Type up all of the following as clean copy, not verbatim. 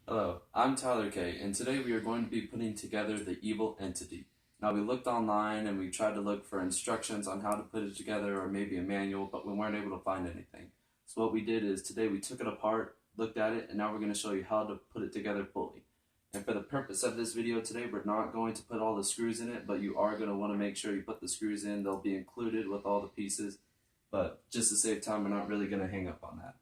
Hello, I'm Tyler K, and today we are going to be putting together the evil entity. Now, we looked online and we tried to look for instructions on how to put it together or maybe a manual, but we weren't able to find anything. So, what we did is today we took it apart, looked at it, and now we're going to show you how to put it together fully. And for the purpose of this video today, we're not going to put all the screws in it, but you are going to want to make sure you put the screws in. They'll be included with all the pieces, but just to save time, we're not really going to hang up on that.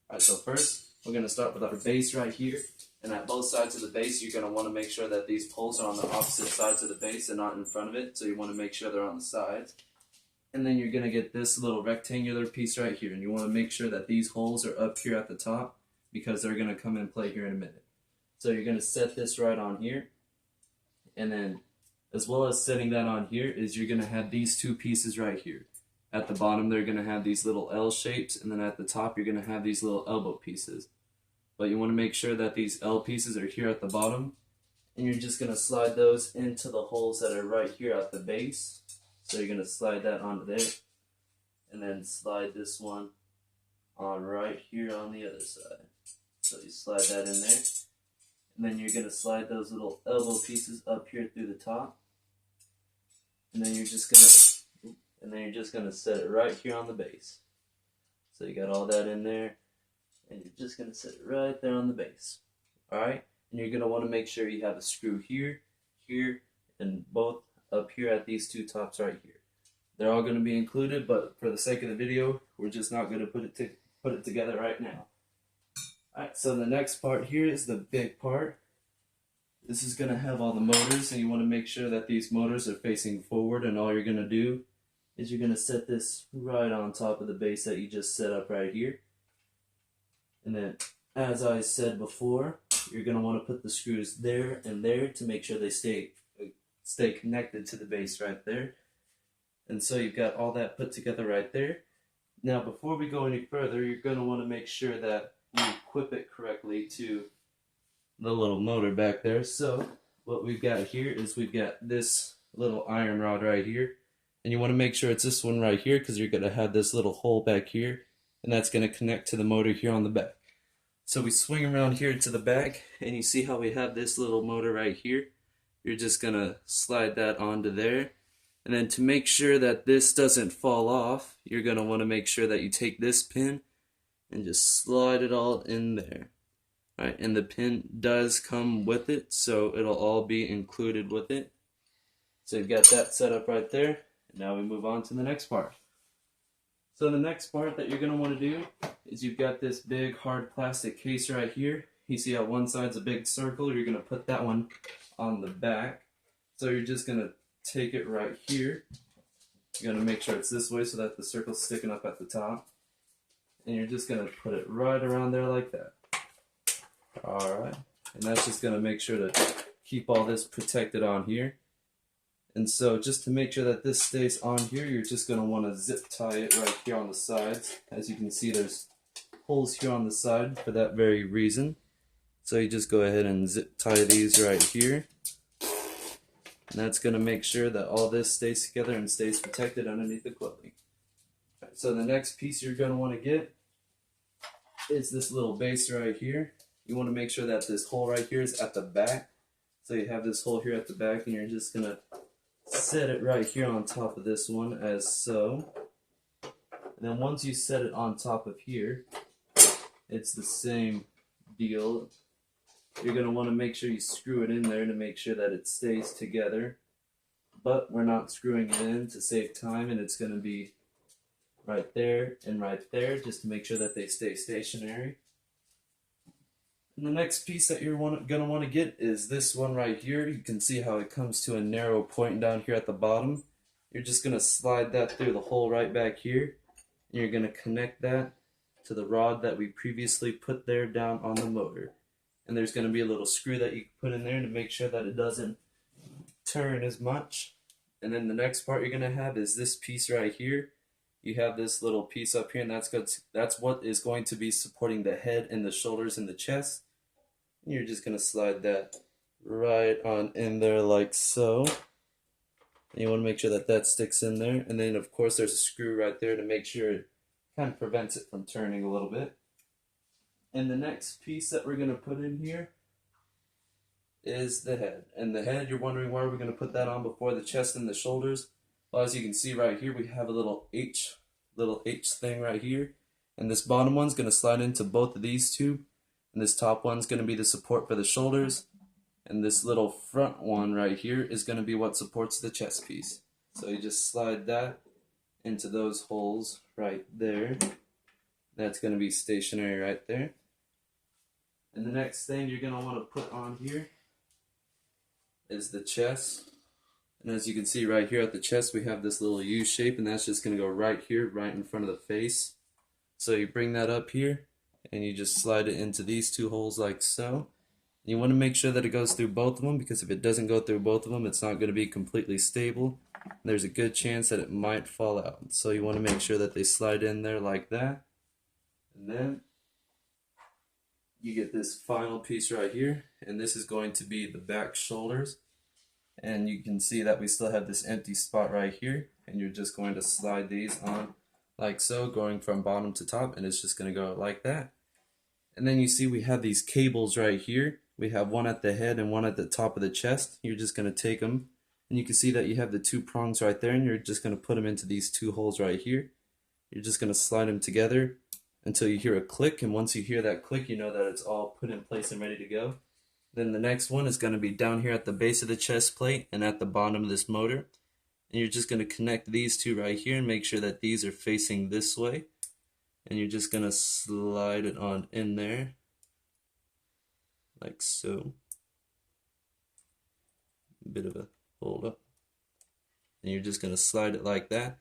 Alright, so first, we're going to start with our base right here. And at both sides of the base, you're going to want to make sure that these poles are on the opposite sides of the base and not in front of it. So you want to make sure they're on the sides. And then you're going to get this little rectangular piece right here. And you want to make sure that these holes are up here at the top because they're going to come and play here in a minute. So you're going to set this right on here. And then as well as setting that on here is you're going to have these two pieces right here. At the bottom, they're going to have these little L shapes. And then at the top, you're going to have these little elbow pieces. But you want to make sure that these L pieces are here at the bottom, and you're just going to slide those into the holes that are right here at the base. So you're going to slide that onto there, and then slide this one on right here on the other side. So you slide that in there, and then you're going to slide those little elbow pieces up here through the top, and then you're just going to set it right here on the base. So you got all that in there. And you're just going to set it right there on the base. Alright? And you're going to want to make sure you have a screw here, here, and both up here at these two tops right here. They're all going to be included, but for the sake of the video, we're just not going to put it together right now. Alright, so the next part here is the big part. This is going to have all the motors, and you want to make sure that these motors are facing forward, and all you're going to do is you're going to set this right on top of the base that you just set up right here. And then, as I said before, you're going to want to put the screws there and there to make sure they stay connected to the base right there. And so you've got all that put together right there. Now, before we go any further, you're going to want to make sure that you equip it correctly to the little motor back there. So what we've got here is we've got this little iron rod right here. And you want to make sure it's this one right here because you're going to have this little hole back here. And that's going to connect to the motor here on the back. So we swing around here to the back, and you see how we have this little motor right here. You're just going to slide that onto there. And then to make sure that this doesn't fall off, you're going to want to make sure that you take this pin and just slide it all in there. All right, and the pin does come with it, so it'll all be included with it. So you've got that set up right there. And now we move on to the next part. So the next part that you're going to want to do is you've got this big hard plastic case right here. You see how one side's a big circle? You're going to put that one on the back. So you're just going to take it right here. You're going to make sure it's this way so that the circle's sticking up at the top. And you're just going to put it right around there like that. Alright. And that's just going to make sure to keep all this protected on here. And so just to make sure that this stays on here, you're just going to want to zip tie it right here on the sides. As you can see, there's holes here on the side for that very reason. So you just go ahead and zip tie these right here. And that's going to make sure that all this stays together and stays protected underneath the clothing. Right, so the next piece you're going to want to get is this little base right here. You want to make sure that this hole right here is at the back. So you have this hole here at the back, and you're just going to set it right here on top of this one as so. And then once you set it on top of here, it's the same deal. You're going to want to make sure you screw it in there to make sure that it stays together. But we're not screwing it in to save time, and it's going to be right there and right there just to make sure that they stay stationary. And the next piece that you're going to want to get is this one right here. You can see how it comes to a narrow point down here at the bottom. You're just going to slide that through the hole right back here. And you're going to connect that to the rod that we previously put there down on the motor. And there's going to be a little screw that you can put in there to make sure that it doesn't turn as much. And then the next part you're going to have is this piece right here. You have this little piece up here, and that's what is going to be supporting the head and the shoulders and the chest. And you're just going to slide that right on in there like so. And you want to make sure that that sticks in there. And then, of course, there's a screw right there to make sure it kind of prevents it from turning a little bit. And the next piece that we're going to put in here is the head. And the head, you're wondering why we're going to put that on before the chest and the shoulders. Well, as you can see right here, we have a little H thing right here. And this bottom one's going to slide into both of these two. And this top one's going to be the support for the shoulders. And this little front one right here is going to be what supports the chest piece. So you just slide that into those holes right there. That's going to be stationary right there. And the next thing you're going to want to put on here is the chest. And as you can see right here at the chest, we have this little U shape, and that's just going to go right here, right in front of the face. So you bring that up here, and you just slide it into these two holes like so. You want to make sure that it goes through both of them, because if it doesn't go through both of them, it's not going to be completely stable. There's a good chance that it might fall out. So you want to make sure that they slide in there like that. And then you get this final piece right here, and this is going to be the back shoulders. And you can see that we still have this empty spot right here, and you're just going to slide these on like so, going from bottom to top, and it's just going to go like that. And then you see we have these cables right here. We have one at the head and one at the top of the chest. You're just going to take them, and you can see that you have the two prongs right there, and you're just going to put them into these two holes right here. You're just going to slide them together until you hear a click, and once you hear that click, you know that it's all put in place and ready to go. Then the next one is going to be down here at the base of the chest plate and at the bottom of this motor. And you're just going to connect these two right here and make sure that these are facing this way. And you're just going to slide it on in there, like so. A bit of a hold up. And you're just going to slide it like that.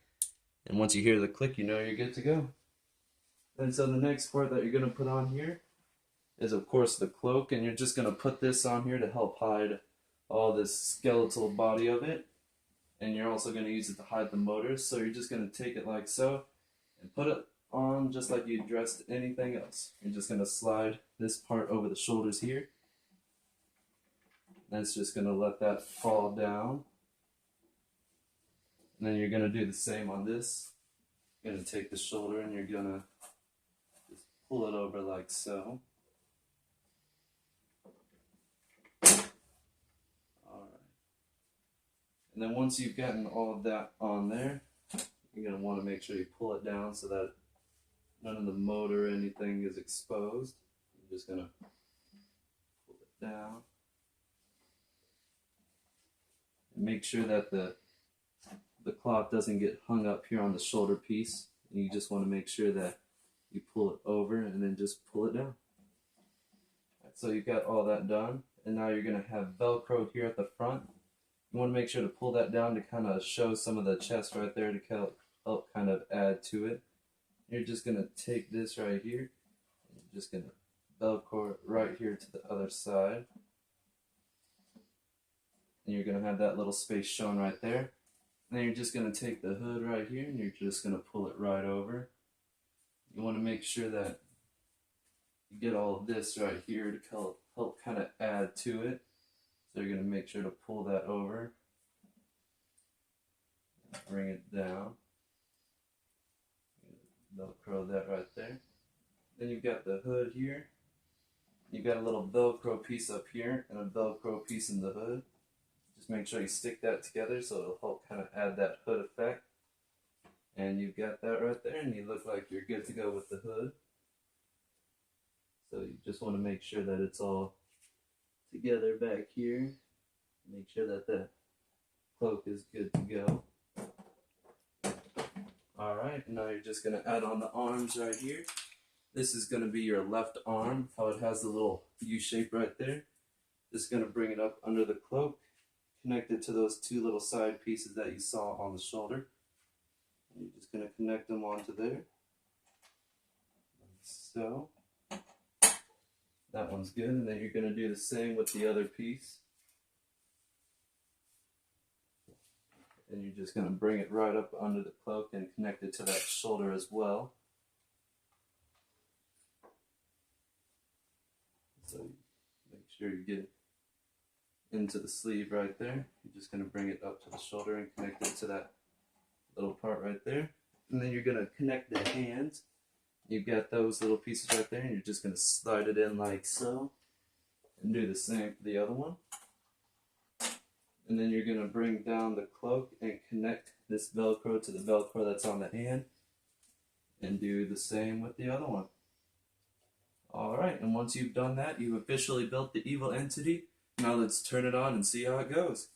And once you hear the click, you know you're good to go. And so the next part that you're going to put on here is of course the cloak, and you're just going to put this on here to help hide all this skeletal body of it, and you're also going to use it to hide the motors. So you're just going to take it like so and put it on just like you dressed anything else. You're just going to slide this part over the shoulders here. That's just going to let that fall down, and then you're going to do the same on this. You're going to take the shoulder and you're going to just pull it over like so. And then once you've gotten all of that on there, you're going to want to make sure you pull it down so that none of the motor or anything is exposed. You're just going to pull it down. And make sure that the cloth doesn't get hung up here on the shoulder piece. And you just want to make sure that you pull it over and then just pull it down. So you've got all that done. And now you're going to have Velcro here at the front. You want to make sure to pull that down to kind of show some of the chest right there to help kind of add to it. You're just going to take this right here, and you're just going to Velcro it right here to the other side. And you're going to have that little space shown right there. And then you're just going to take the hood right here, and you're just going to pull it right over. You want to make sure that you get all of this right here to help kind of add to it. So you're going to make sure to pull that over, bring it down, Velcro that right there. Then you've got the hood here. You've got a little Velcro piece up here and a Velcro piece in the hood. Just make sure you stick that together so it'll help kind of add that hood effect. And you've got that right there, and you look like you're good to go with the hood. So you just want to make sure that it's all together back here. Make sure that the cloak is good to go. Alright, now you're just going to add on the arms right here. This is going to be your left arm, how it has the little U shape right there. Just going to bring it up under the cloak, connect it to those two little side pieces that you saw on the shoulder. And you're just going to connect them onto there, like so. That one's good, and then you're going to do the same with the other piece. And you're just going to bring it right up under the cloak and connect it to that shoulder as well. So make sure you get it into the sleeve right there. You're just going to bring it up to the shoulder and connect it to that little part right there. And then you're going to connect the hands. You've got those little pieces right there, and you're just going to slide it in like so. And do the same for the other one. And then you're going to bring down the cloak and connect this Velcro to the Velcro that's on the hand. And do the same with the other one. Alright, and once you've done that, you've officially built the evil entity. Now let's turn it on and see how it goes.